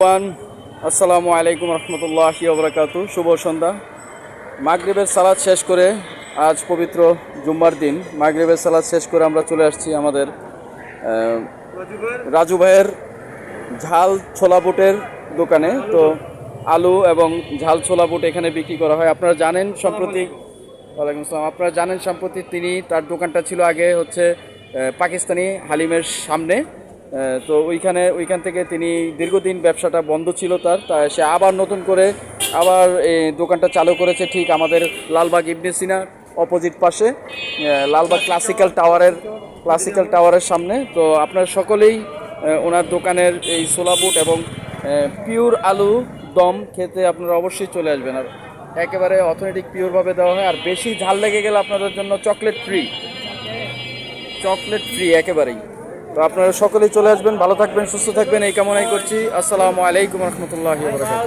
আসসালামু আলাইকুম রহমতুল্লাহি ওবরাকাতু। শুভ সন্ধ্যা। মাগরিবের সালাত শেষ করে, আজ পবিত্র জুম্মার দিন, মাগরিবের সালাত শেষ করে আমরা চলে আসছি আমাদের রাজু ভাইয়ের ঝাল ছোলা বুটের দোকানে। তো আলু এবং ঝাল ছোলা বুট এখানে বিক্রি করা হয়। আপনারা জানেন সম্প্রতি, ওয়ালাইকুম আসসালাম, আপনারা জানেন সম্প্রতি তার দোকানটা ছিল আগে হচ্ছে পাকিস্তানি হালিমের সামনে। তো ওইখান থেকে তিনি দীর্ঘদিন ব্যবসাটা বন্ধ ছিল তাই সে আবার নতুন করে আবার এই দোকানটা চালু করেছে ঠিক আমাদের লালবাগ ইবনে সিনা অপোজিট পাশে, লালবাগ ক্লাসিক্যাল টাওয়ারের সামনে। তো আপনারা সকলেই ওনার দোকানের এই ছোলা বুট এবং পিওর আলু দম খেতে আপনারা অবশ্যই চলে আসবেন। আর একেবারে অথেন্টিক পিওরভাবে দেওয়া হয়। আর বেশি ঝাল লেগে গেলে আপনাদের জন্য চকলেট ফ্রি একেবারেই। তো আপনারা সকলেই চলে আসবেন, ভালো থাকবেন, সুস্থ থাকবেন এই কামনাই করছি। আসসালামু আলাইকুম রহমতুল্লাহি ওয়া বারাকাতুহু।